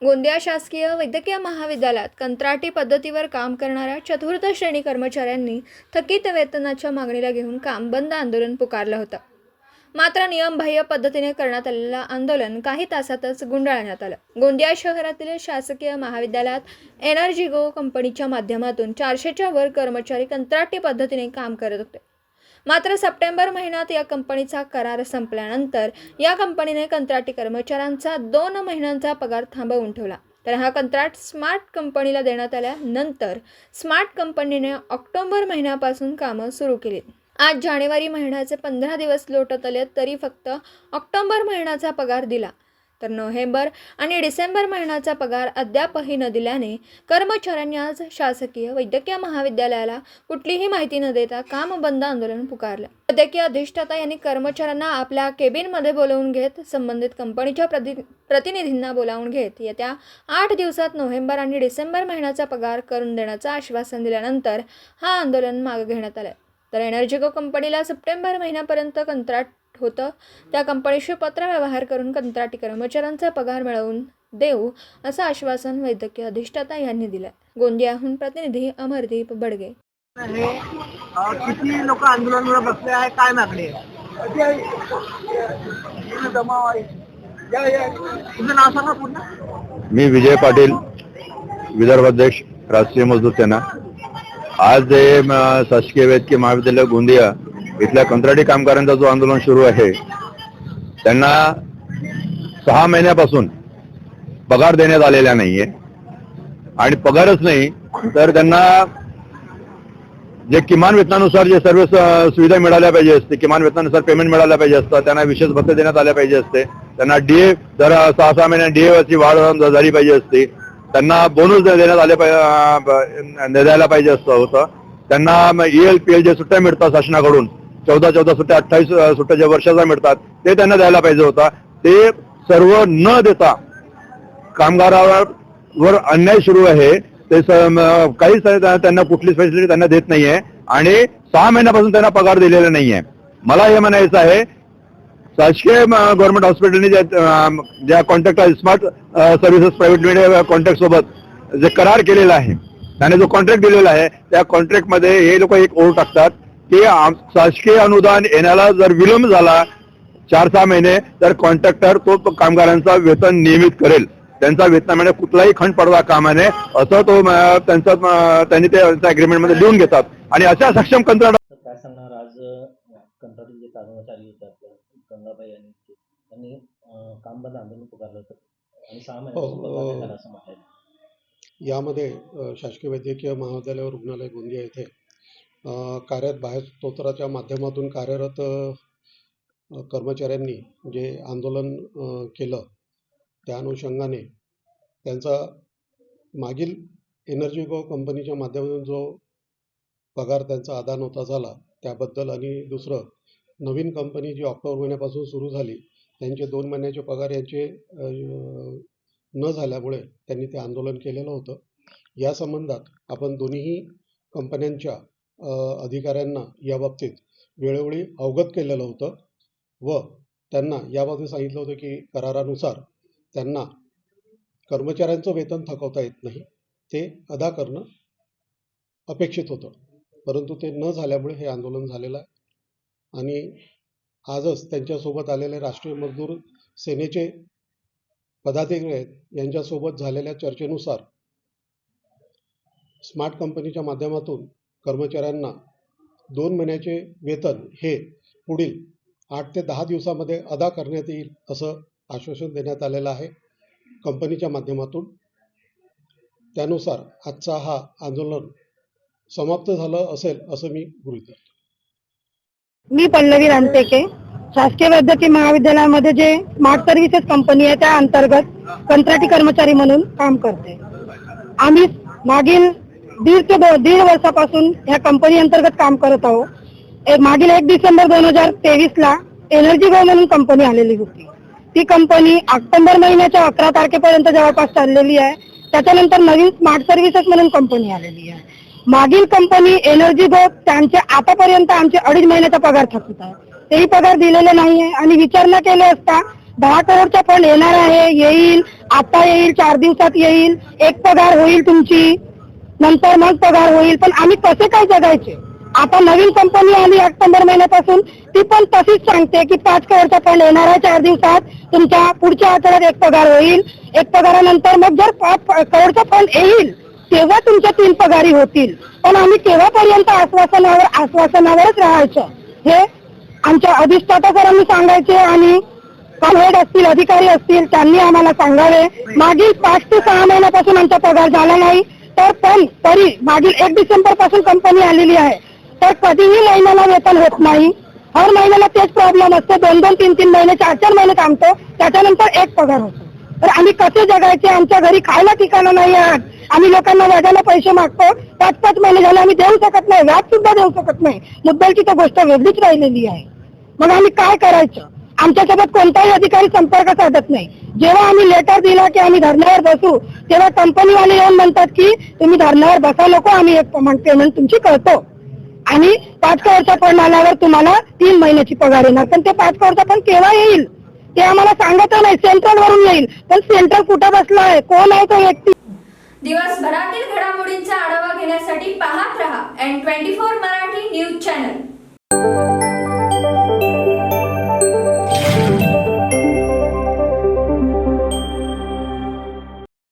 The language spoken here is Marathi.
गोंदिया शासकीय वैद्यकीय महाविद्यालयात कंत्राटी पद्धतीवर काम करणाऱ्या चतुर्थ श्रेणी कर्मचाऱ्यांनी थकीत वेतनाच्या मागणीला घेऊन काम बंद आंदोलन पुकारलं होतं. मात्र नियमबाह्य पद्धतीने करण्यात आलेलं आंदोलन काही तासातच गुंडाळण्यात आलं. गोंदिया शहरातील शासकीय महाविद्यालयात एनर्जी गो कंपनीच्या माध्यमातून 400च्या वर कर्मचारी कंत्राटी पद्धतीने काम करत होते. मात्र सप्टेंबर महिन्यात या कंपनीचा करार संपल्यानंतर या कंपनीने कंत्राटी कर्मचाऱ्यांचा 2 महिन्यांचा पगार थांबवून ठेवला. तर हा कंत्राट स्मार्ट कंपनीला देण्यात आल्यानंतर स्मार्ट कंपनीने ऑक्टोबर महिन्यापासून कामं सुरू केली. आज जानेवारी महिन्याचे 15 दिवस लोटत आले तरी फक्त ऑक्टोबर महिन्याचा पगार दिला, तर नोव्हेंबर आणि डिसेंबर महिन्याचा पगार अद्यापही न दिल्याने कर्मचाऱ्यांनी आज शासकीय वैद्यकीय महाविद्यालयाला कुठलीही माहिती न देता काम बंद आंदोलन पुकारलं. वैद्यकीय अधिष्ठाता यांनी कर्मचाऱ्यांना आपल्या केबिनमध्ये बोलावून घेत संबंधित कंपनीच्या प्रतिनिधींना बोलावून घेत येत्या 8 दिवसात नोव्हेंबर आणि डिसेंबर महिन्याचा पगार करून देण्याचं आश्वासन दिल्यानंतर हा आंदोलन मागे घेण्यात आलं. तर एनर्जी गो कंपनीला सप्टेंबर महिन्यापर्यंत कंत्राट होतं. त्या कंपनीशी पत्रव्यवहार करून कंत्राटी कर्मचाऱ्यांचा पगार मिळवून देऊ असं आश्वासन वैद्यकीय अधिष्ठाता यांनी दिलं. गोंदियाहून प्रतिनिधी अमरदीप बडगे. किती लोक आंदोलनावर बसले आहे, काय मागणी आहे? तुझं नाव सांगा पूर्ण. मी विजय पाटील, विदर्भाध्यक्ष, राष्ट्रीय मजदूर सेना. आज शासकीय वैद्यकीय महाविद्यालय गोंदिया इथल्या कंत्राटी कामगारांचा जो आंदोलन सुरू आहे, त्यांना 6 महिन्यापासून पगार देण्यात आलेला नाहीये. आणि पगारच नाही तर त्यांना जे किमान वेतनानुसार जे सर्व सुविधा मिळाल्या पाहिजे असते, किमान वेतनानुसार पेमेंट मिळालं पाहिजे असतं, त्यांना विशेष भत्ते देण्यात आले पाहिजे असते, त्यांना डीए दर 6 महिन्या डीएची वाढ झाली पाहिजे असते, त्यांना बोनस देण्यात आले द्यायला पाहिजे असं होतं. त्यांना ELPL जे सुट्ट्या मिळतात शासनाकडून 14 सुट्ट्या, 28 सुट्ट्या ज्या वर्षाचा मिळतात ते त्यांना द्यायला पाहिजे होता. ते सर्व न देता कामगारावर अन्याय सुरू आहे. ते काहीच त्यांना कुठलीच फॅसिलिटी त्यांना देत नाहीये आणि 6 महिन्यापासून त्यांना पगार दिलेला नाहीये. मला हे म्हणायचं आहे, शासकीय गव्हर्नमेंट हॉस्पिटलने ज्या contract smart services private limited contract सोबत जे करार केलेला आहे, त्याने जो कॉन्ट्रॅक्ट दिलेला आहे, त्या कॉन्ट्रॅक्टमध्ये हे लोक एक ओळ टाकतात की शासकीय अनुदान येण्याला जर विलंब झाला 4-6 महिने तर कॉन्ट्रॅक्टर तो कामगारांचा वेतन नियमित करेल, त्यांचा वेतनामध्ये कुठलाही खंड पडता कामा नये असं तो त्यांनी ते अग्रीमेंटमध्ये लिहून घेतात. आणि अशा सक्षम कंत्राट काय सांगणार. आज कंत्राटी जे कर्मचारी होते गंगाबाई आणि त्यांनी काम बंद आंदोलन पुकारलं होतं आणि 6 महिन्यापासून झालं असं म्हटलं. यामध्ये शासकीय वैद्यकीय महाविद्यालय रुग्णालय गोंदिया येथे कार्यरत बाह्य स्तोत्राच्या माध्यमातून कार्यरत कर्मचाऱ्यांनी जे आंदोलन केलं, त्या अनुषंगाने त्यांचा मागील एनर्जी गो कंपनीच्या माध्यमातून जो पगार त्यांचा अदा नव्हता झाला त्याबद्दल, आणि दुसरं नवीन कंपनी जी ऑक्टोबर महिन्यापासून सुरू झाली त्यांचे 2 महिन्याचे पगार यांचे न झाल्यामुळे त्यांनी ते आंदोलन केलेलं होतं. या संबंधात आपण दोन्हीही कंपन्यांच्या अधिकाऱ्यांना याबाबतीत वेळोवेळी अवगत केलेलं होतं व त्यांना याबाबतीत सांगितलं होतं की करारानुसार त्यांना कर्मचाऱ्यांचं वेतन थकवता येत नाही, ते अदा करणं अपेक्षित होतं. परंतु ते न झाल्यामुळे हे आंदोलन झालेलं आहे. आणि आजच त्यांच्यासोबत आलेले राष्ट्रीय मजदूर सेनेचे पदाधिकारी यांच्यासोबत झालेल्या चर्चेनुसार स्मार्ट कंपनीच्या माध्यमातून कर्मचाऱ्यांना 2 महिन्याचे वेतन हे पुढील 8 ते 10 दिवसामध्ये अदा करण्यात येईल असं आश्वासन देण्यात आलेलं आहे कंपनीच्या माध्यमातून. त्यानुसार आजचा हा आंदोलन समाप्त झालं असेल असं मी गृहीत धरतो. मी पल्लवी रामटेके, शासकीय वैद्यकीय महाविद्यालयामध्ये जे स्मार्ट सर्व्हिसेस कंपनी आहे त्या अंतर्गत कंत्राटी कर्मचारी म्हणून काम करते. आम्ही मागील 1.5 वर्षापासून ह्या कंपनी अंतर्गत काम करत आहोत. मागील 1 डिसेंबर 2023ला एनर्जी गो म्हणून कंपनी आलेली होती. ती कंपनी ऑक्टोबर महिन्याच्या 11 तारखेपर्यंत जवळपास चाललेली आहे. त्याच्यानंतर नवीन स्मार्ट सर्व्हिसेस म्हणून कंपनी आलेली आहे. मागील कंपनी एनर्जी गो त्यांचे आतापर्यंत आमचे 2.5 महिन्याचा पगार थकत आहे, तेही पगार दिलेले नाही आहे. आणि विचारणा केली असता 10 करोडचा फंड येणार आहे, येईल, आता येईल, 4 दिवसात येईल, एक पगार होईल तुमची, नंतर मग पगार होईल. पण आम्ही कसे काय जगायचे? आता नवीन कंपनी आली ऑक्टोबर महिन्यापासून, ती पण तशीच सांगते की 5 करोडचा फंड येणार आहे 4 दिवसात, तुमच्या पुढच्या आठवड्यात एक पगार होईल, एक पगारानंतर मग जर 5 करोडचा फंड येईल तेव्हा तुमच्या 3 पगारी होतील. पण आम्ही तेव्हापर्यंत आश्वासनावरच राहायचं हे आमच्या अधिष्ठाता सरांनी सांगायचे आणि हेड असतील, अधिकारी असतील, त्यांनी आम्हाला सांगावे. मागील 5 ते 6 महिन्यापासून आमचा पगार झाला नाही, तर पण तरी मागील 1 डिसेंबर पासून कंपनी आलेली आहे, तर कधीही महिन्याला वेतन होत नाही. हर महिन्याला तेच प्रॉब्लेम असतो, 2-2, 3-3 महिने, 4-4 महिने थांबतो, त्याच्यानंतर एक पगार होतो. तर आम्ही कसे जगायचे? आमच्या घरी खायला ठिकाणं नाही आहेत. आम्ही लोकांना व्याजाला पैसे मागतो, 5-5 महिने झाले आम्ही देऊ शकत नाही, व्याज सुद्धा देऊ शकत नाही. मुद्दलची तर गोष्ट वेगळीच राहिलेली आहे. मग आम्ही काय करायचं? आमच्यासोबत कोणताही अधिकारी संपर्क साधत नाही. जेव्हा आम्ही लेटर दिला की आम्ही धरण्यावर बसू, तेव्हा कंपनीवाले येऊन म्हणतात की तुम्ही धरण्यावर बसा नको, आम्ही एक पेमेंट तुमची करतो आणि 5 करोडचा फंड आल्यावर तुम्हाला 3 महिन्याची पगार येणार. पण ते 5 करोडचा फंड केव्हा येईल ते आम्हाला सांगत नाही. सेंट्रल वरून येईल, पण सेंट्रल कुठं बसला आहे, कोण आहे तो व्यक्ती? दिवसभरातील घडामोडींचा आढावा घेण्यासाठी पाहत रहा N24 मराठी न्यूज चॅनल.